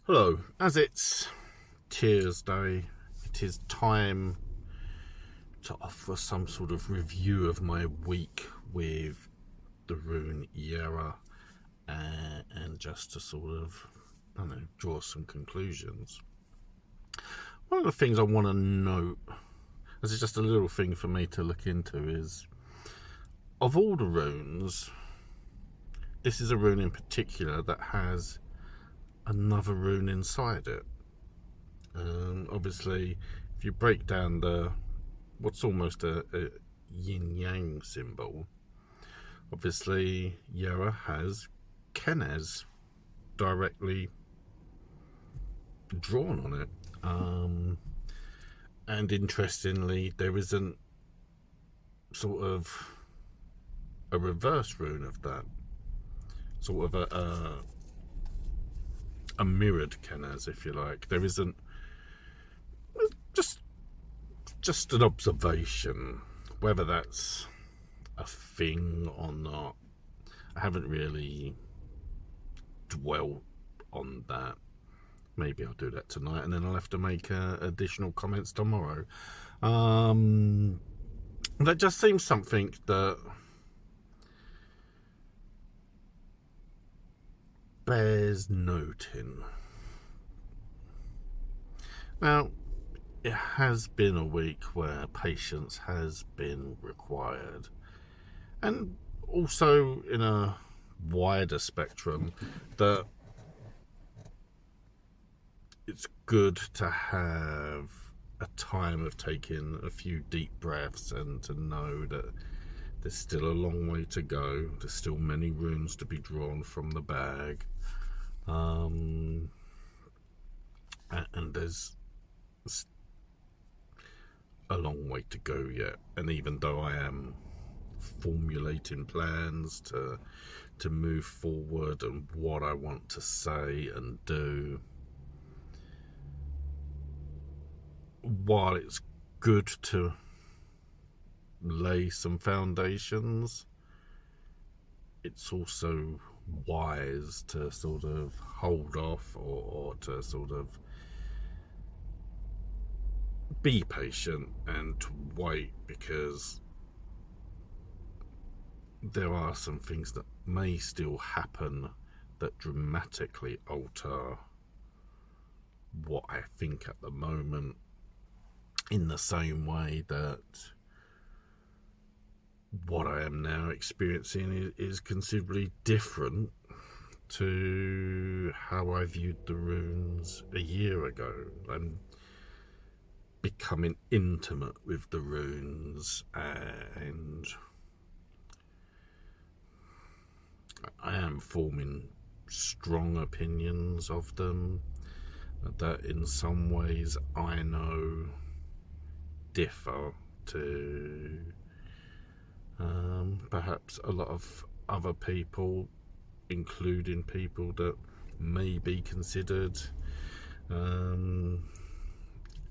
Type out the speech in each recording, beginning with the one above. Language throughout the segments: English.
Hello, as it's Tuesday, it is time to offer some sort of review of my week with the Rune Jera and just to sort of, I don't know, draw some conclusions. One of the things I want to note, as it's just a little thing for me to look into, is of all the runes, this is a rune in particular that has another rune inside it. Obviously, if you break down what's almost a yin yang symbol, obviously Jera has Kenaz directly drawn on it. And interestingly, there isn't sort of a reverse rune of that, sort of a mirrored Kenaz, if you like. There isn't. Just an observation, whether that's a thing or not. I haven't really dwelt on that. Maybe I'll do that tonight, and then I'll have to make additional comments tomorrow. That just seems something that bears noting. Now, it has been a week where patience has been required, and also in a wider spectrum, that it's good to have a time of taking a few deep breaths and to know that there's still a long way to go. There's still many runes to be drawn from the bag, and there's a long way to go yet. And even though I am formulating plans to move forward and what I want to say and do, while it's good to lay some foundations, it's also wise to sort of hold off or to sort of be patient and to wait, because there are some things that may still happen that dramatically alter what I think at the moment, in the same way that what I am now experiencing is considerably different to how I viewed the runes a year ago. I'm becoming intimate with the runes, and I am forming strong opinions of them that in some ways I know differ to perhaps a lot of other people, including people that may be considered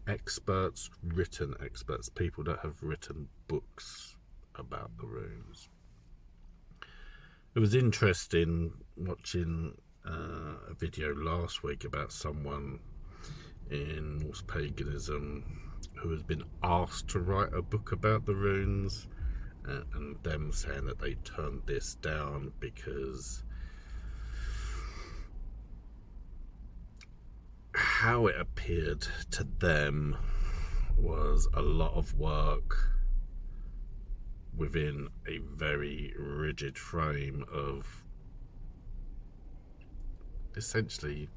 experts, written experts, people that have written books about the runes. It was interesting watching a video last week about someone in Norse paganism who has been asked to write a book about the runes, and them saying that they turned this down because how it appeared to them was a lot of work within a very rigid frame of essentially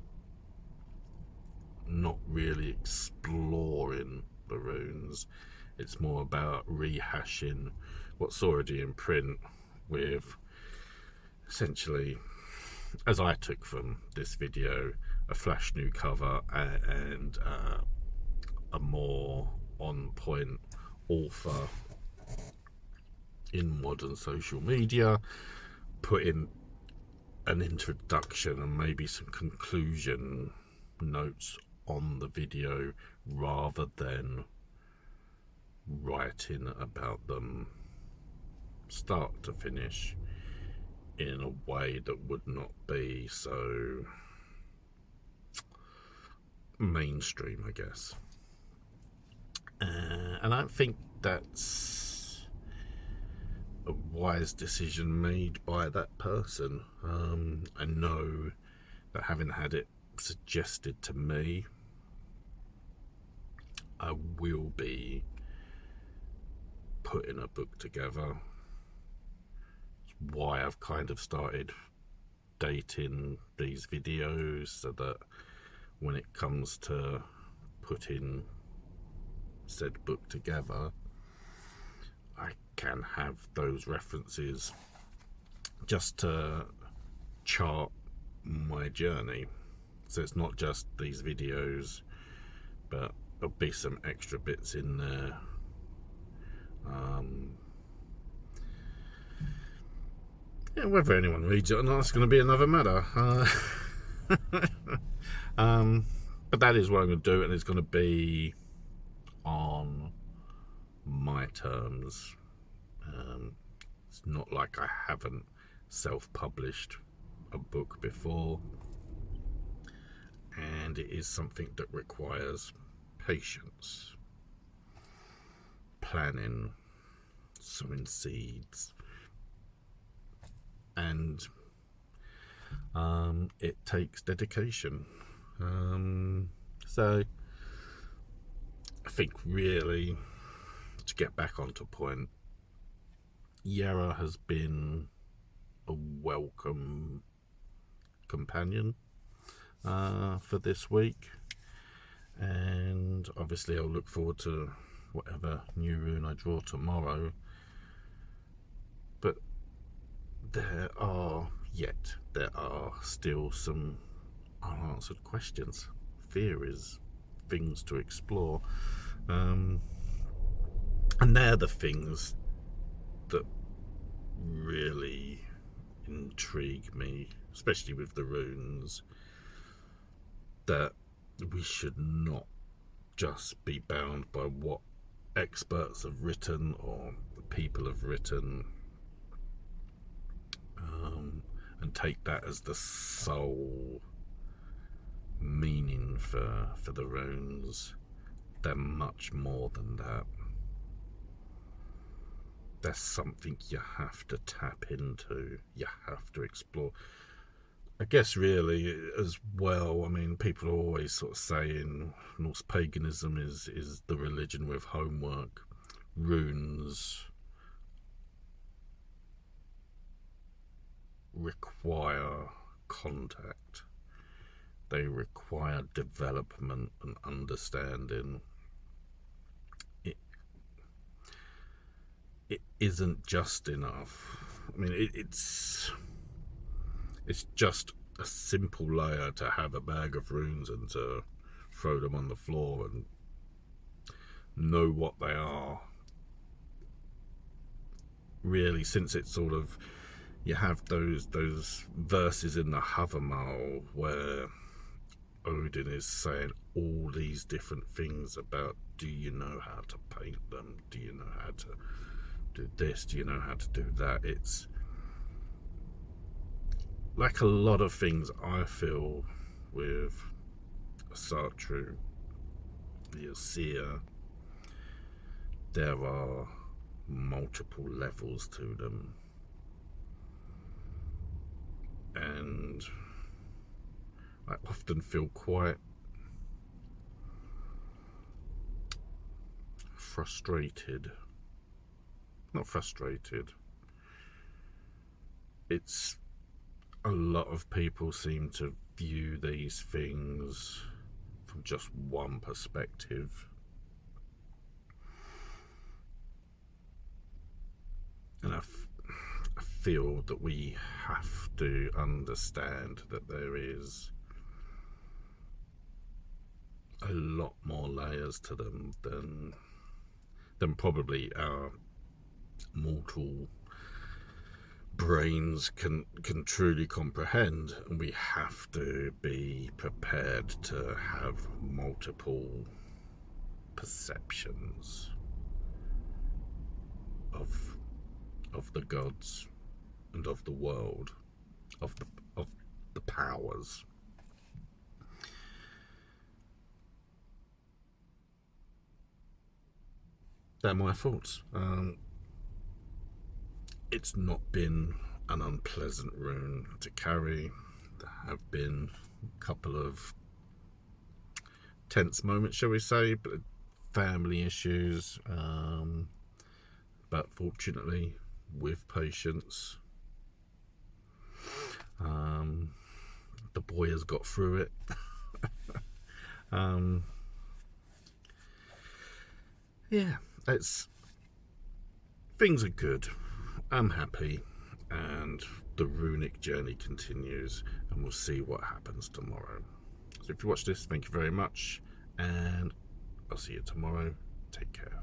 not really exploring the runes. It's more about rehashing what's already in print, with essentially, as I took from this video, a flash new cover and a more on point author in modern social media, putting an introduction and maybe some conclusion notes on the video rather than writing about them start to finish in a way that would not be so mainstream, I guess. And I think that's a wise decision made by that person. I know that having had it suggested to me, I will be putting a book together. It's why I've kind of started dating these videos, so that when it comes to putting said book together, I can have those references just to chart my journey. So it's not just these videos, but there'll be some extra bits in there. Yeah, whether anyone reads it or not, it's going to be another matter. But that is what I'm going to do, and it's going to be on my terms. It's not like I haven't self-published a book before, and it is something that requires patience, planning, sowing seeds, and it takes dedication. So I think, really, to get back onto point, Jera has been a welcome companion for this week, and obviously I'll look forward to whatever new rune I draw tomorrow. But there are still some unanswered questions, theories, things to explore, and they're the things that really intrigue me, especially with the runes, that we should not just be bound by what experts have written or people have written, and take that as the sole meaning for the runes. They're much more than that. There's something you have to tap into, you have to explore. I guess really as well, I mean, people are always sort of saying Norse paganism is the religion with homework. Runes require contact. They require development and understanding. It isn't just enough. I mean, it's just a simple layer to have a bag of runes and to throw them on the floor and know what they are. Really, since it's sort of, you have those verses in the Havamal where Odin is saying all these different things about, do you know how to paint them? Do you know how to do this? Do you know how to do that? It's like a lot of things I feel with Asatru, the Asir, there are multiple levels to them, and I often feel quite frustrated. Not frustrated. It's a lot of people seem to view these things from just one perspective. And I feel that we have to understand that there is a lot more layers to them than probably our mortal brains can truly comprehend, and we have to be prepared to have multiple perceptions of the gods and of the world, of the powers. they're my thoughts. It's not been an unpleasant rune to carry. There have been a couple of tense moments, shall we say, but family issues, but fortunately with patience, the boy has got through it. Yeah, things are good. I'm happy, and the Runic journey continues, and we'll see what happens tomorrow. So if you watch this, thank you very much, and I'll see you tomorrow. Take care.